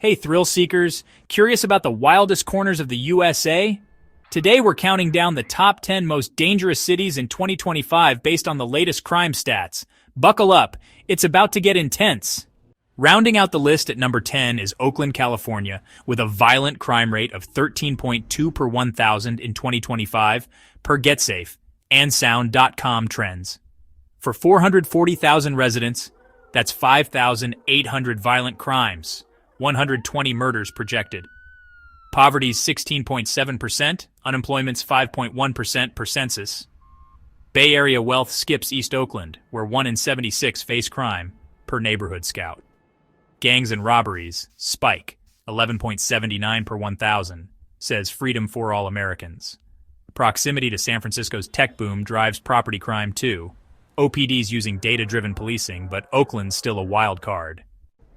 Hey, thrill seekers, curious about the wildest corners of the USA? Today we're counting down the top 10 most dangerous cities in 2025 based on the latest crime stats. Buckle up, it's about to get intense. Rounding out the list at number 10 is Oakland, California, with a violent crime rate of 13.2 per 1,000 in 2025 per GetSafe and Sound.com trends. For 440,000 residents, that's 5,800 violent crimes. 120 murders projected. Poverty's 16.7%, unemployment's 5.1% per census. Bay Area wealth skips East Oakland, where 1 in 76 face crime, per Neighborhood Scout. Gangs and robberies spike, 11.79 per 1,000, says Freedom for All Americans. Proximity to San Francisco's tech boom drives property crime too. OPD's using data-driven policing, but Oakland's still a wild card.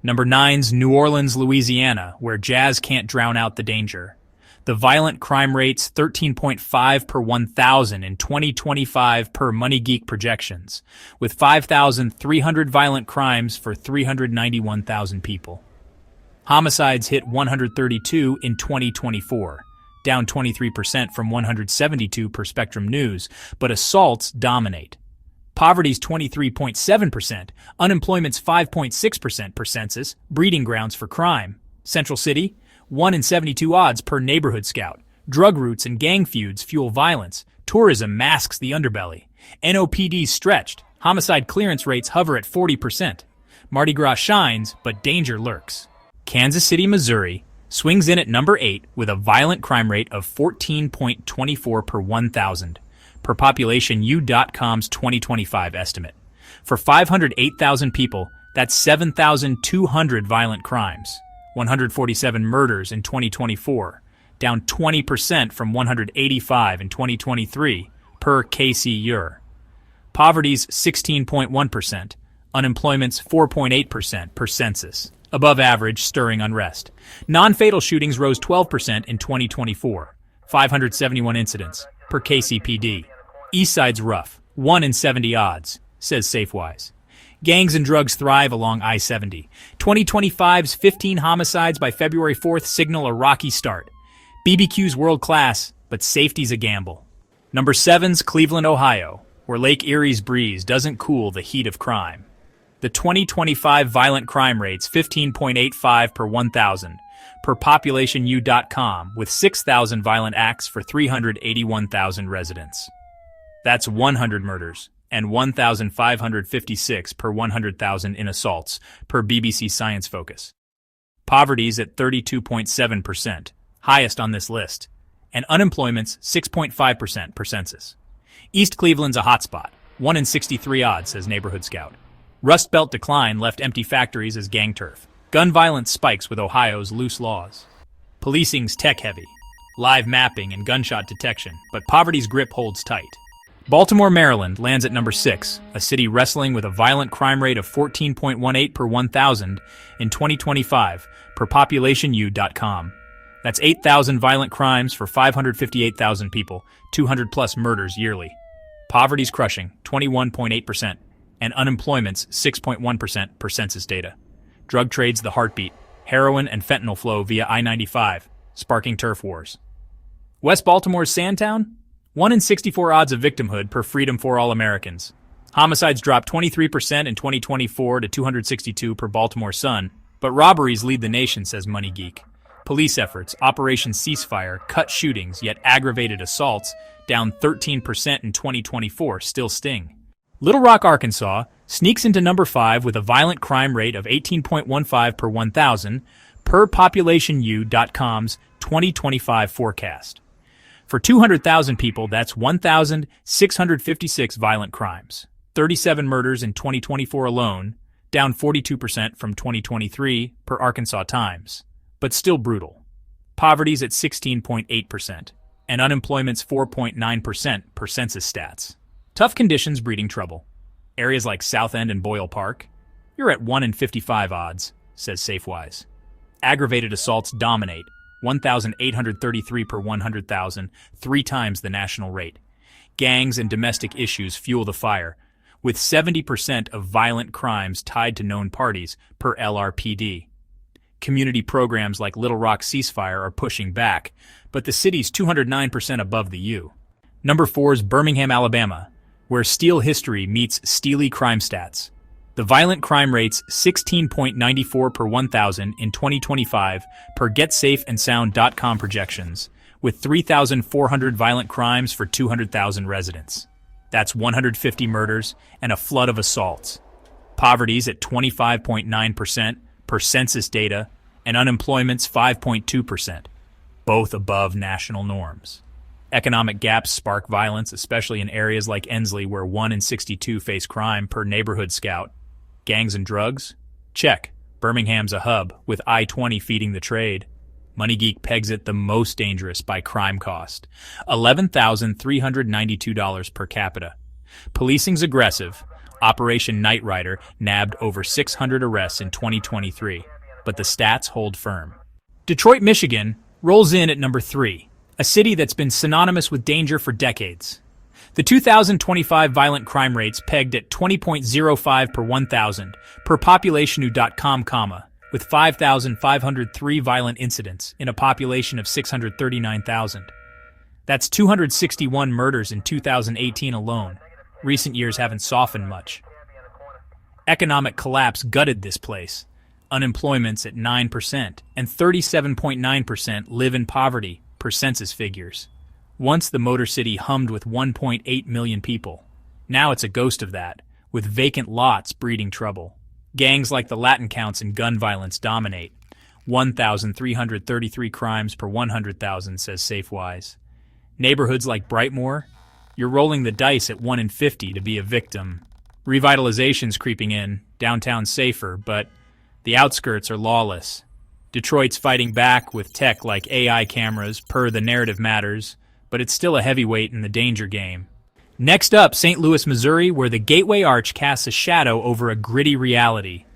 Number 9's New Orleans, Louisiana, where jazz can't drown out the danger. The violent crime rate's 13.5 per 1,000 in 2025 per Money Geek projections, with 5,300 violent crimes for 391,000 people. Homicides hit 132 in 2024, down 23% from 172 per Spectrum News, but assaults dominate. Poverty's 23.7%, unemployment's 5.6% per census, breeding grounds for crime. Central City, 1 in 72 odds per Neighborhood Scout. Drug routes and gang feuds fuel violence. Tourism masks the underbelly. NOPD's stretched. Homicide clearance rates hover at 40%. Mardi Gras shines, but danger lurks. Kansas City, Missouri, swings in at number 8 with a violent crime rate of 14.24 per 1,000. Per population U.com's 2025 estimate. For 508,000 people, that's 7,200 violent crimes, 147 murders in 2024, down 20% from 185 in 2023, per KC-UR. Poverty's 16.1%, unemployment's 4.8% per census, above average, stirring unrest. Non-fatal shootings rose 12% in 2024, 571 incidents, per KCPD. Eastside's rough, 1 in 70 odds, says Safewise. Gangs and drugs thrive along I-70. 2025's 15 homicides by February 4th signal a rocky start. BBQ's world-class, but safety's a gamble. Number 7's Cleveland, Ohio, where Lake Erie's breeze doesn't cool the heat of crime. The 2025 violent crime rate's 15.85 per 1,000, per population U.com, with 6,000 violent acts for 381,000 residents. That's 100 murders and 1,556 per 100,000 in assaults, per BBC Science Focus. Poverty's at 32.7%, highest on this list, and unemployment's 6.5% per census. East Cleveland's a hotspot, 1 in 63 odds, says Neighborhood Scout. Rust Belt decline left empty factories as gang turf. Gun violence spikes with Ohio's loose laws. Policing's tech-heavy, live mapping and gunshot detection, but poverty's grip holds tight. Baltimore, Maryland lands at number 6, a city wrestling with a violent crime rate of 14.18 per 1,000 in 2025, per population U.com. That's 8,000 violent crimes for 558,000 people, 200-plus murders yearly. Poverty's crushing, 21.8%, and unemployment's 6.1% per census data. Drug trade's the heartbeat, heroin and fentanyl flow via I-95, sparking turf wars. West Baltimore's Sandtown? 1 in 64 odds of victimhood per Freedom for All Americans. Homicides dropped 23% in 2024 to 262 per Baltimore Sun, but robberies lead the nation, says Money Geek. Police efforts, Operation Ceasefire, cut shootings, yet aggravated assaults, down 13% in 2024, still sting. Little Rock, Arkansas, sneaks into number 5 with a violent crime rate of 18.15 per 1,000, per population U.com's 2025 forecast. For 200,000 people, that's 1,656 violent crimes, 37 murders in 2024 alone, down 42% from 2023 per Arkansas Times, but still brutal. Poverty's at 16.8%, and unemployment's 4.9% per census stats. Tough conditions breeding trouble. Areas like South End and Boyle Park, you're at 1 in 55 odds, says Safewise. Aggravated assaults dominate, 1,833 per 100,000, 3 times the national rate. Gangs and domestic issues fuel the fire, with 70% of violent crimes tied to known parties, per LRPD. Community programs like Little Rock Ceasefire are pushing back, but the city's 209% above the U. Number 4 is Birmingham, Alabama, where steel history meets steely crime stats. The violent crime rate's 16.94 per 1,000 in 2025 per GetSafeAndSound.com projections, with 3,400 violent crimes for 200,000 residents. That's 150 murders and a flood of assaults. Poverty's at 25.9% per census data, and unemployment's 5.2%, both above national norms. Economic gaps spark violence, especially in areas like Ensley, where 1 in 62 face crime per neighborhood scout. Gangs and drugs? Check. Birmingham's a hub, with I-20 feeding the trade. MoneyGeek pegs it the most dangerous by crime cost, $11,392 per capita. Policing's aggressive. Operation Night Rider nabbed over 600 arrests in 2023, but the stats hold firm. Detroit, Michigan rolls in at number 3, a city that's been synonymous with danger for decades. The 2025 violent crime rate's pegged at 20.05 per 1,000 per populationu.com, with 5,503 violent incidents in a population of 639,000. That's 261 murders in 2018 alone. Recent years haven't softened much. Economic collapse gutted this place. Unemployment's at 9%, and 37.9% live in poverty, per census figures. Once the Motor City hummed with 1.8 million people. Now it's a ghost of that, with vacant lots breeding trouble. Gangs like the Latin Counts and gun violence dominate. 1,333 crimes per 100,000, says SafeWise. Neighborhoods like Brightmoor? You're rolling the dice at 1 in 50 to be a victim. Revitalization's creeping in, downtown safer, but the outskirts are lawless. Detroit's fighting back with tech like AI cameras, per the narrative matters, but it's still a heavyweight in the danger game. Next up, St. Louis, Missouri, where the Gateway Arch casts a shadow over a gritty reality.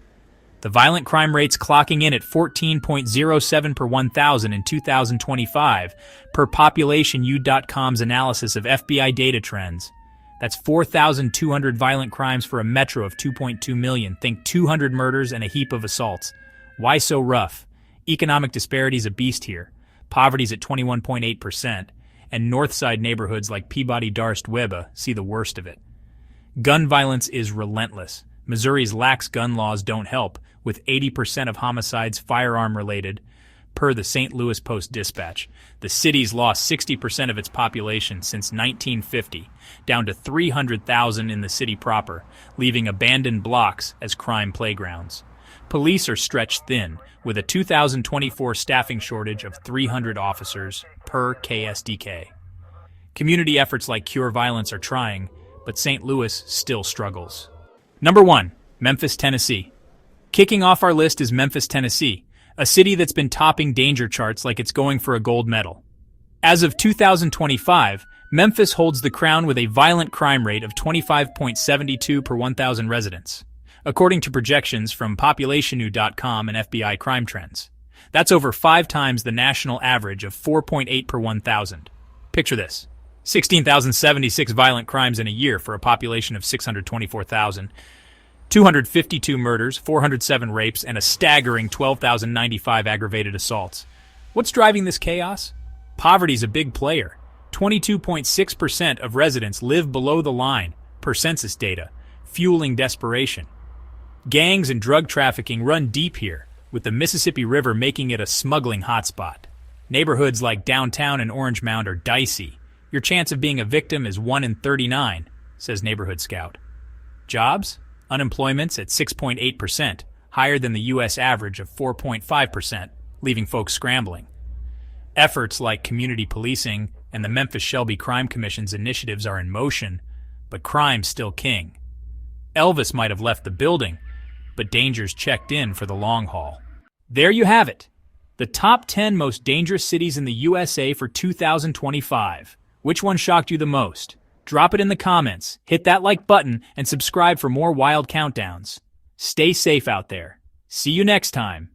The violent crime rate's clocking in at 14.07 per 1,000 in 2025, per populationu.com's analysis of FBI data trends. That's 4,200 violent crimes for a metro of 2.2 million. Think 200 murders and a heap of assaults. Why so rough? Economic disparity's a beast here. Poverty's at 21.8%, and northside neighborhoods like Peabody-Darst-Webber see the worst of it. Gun violence is relentless. Missouri's lax gun laws don't help, with 80% of homicides firearm-related. Per the St. Louis Post-Dispatch, the city's lost 60% of its population since 1950, down to 300,000 in the city proper, leaving abandoned blocks as crime playgrounds. Police are stretched thin, with a 2024 staffing shortage of 300 officers per KSDK. Community efforts like Cure Violence are trying, but St. Louis still struggles. Number 1, Memphis, Tennessee. Kicking off our list is Memphis, Tennessee, a city that's been topping danger charts like it's going for a gold medal. As of 2025, Memphis holds the crown with a violent crime rate of 25.72 per 1,000 residents, according to projections from populationu.com and FBI crime trends. That's over 5 times the national average of 4.8 per 1,000. Picture this: 16,076 violent crimes in a year for a population of 624,000. 252 murders, 407 rapes, and a staggering 12,095 aggravated assaults. What's driving this chaos? Poverty's a big player. 22.6% of residents live below the line, per census data, fueling desperation. Gangs and drug trafficking run deep here, with the Mississippi River making it a smuggling hotspot. Neighborhoods like downtown and Orange Mound are dicey. Your chance of being a victim is 1 in 39, says Neighborhood Scout. Jobs? Unemployment's at 6.8%, higher than the U.S. average of 4.5%, leaving folks scrambling. Efforts like community policing and the Memphis Shelby Crime Commission's initiatives are in motion, but crime's still king. Elvis might have left the building, but danger's checked in for the long haul. There you have it. The top 10 most dangerous cities in the USA for 2025. Which one shocked you the most? Drop it in the comments, hit that like button, and subscribe for more wild countdowns. Stay safe out there. See you next time.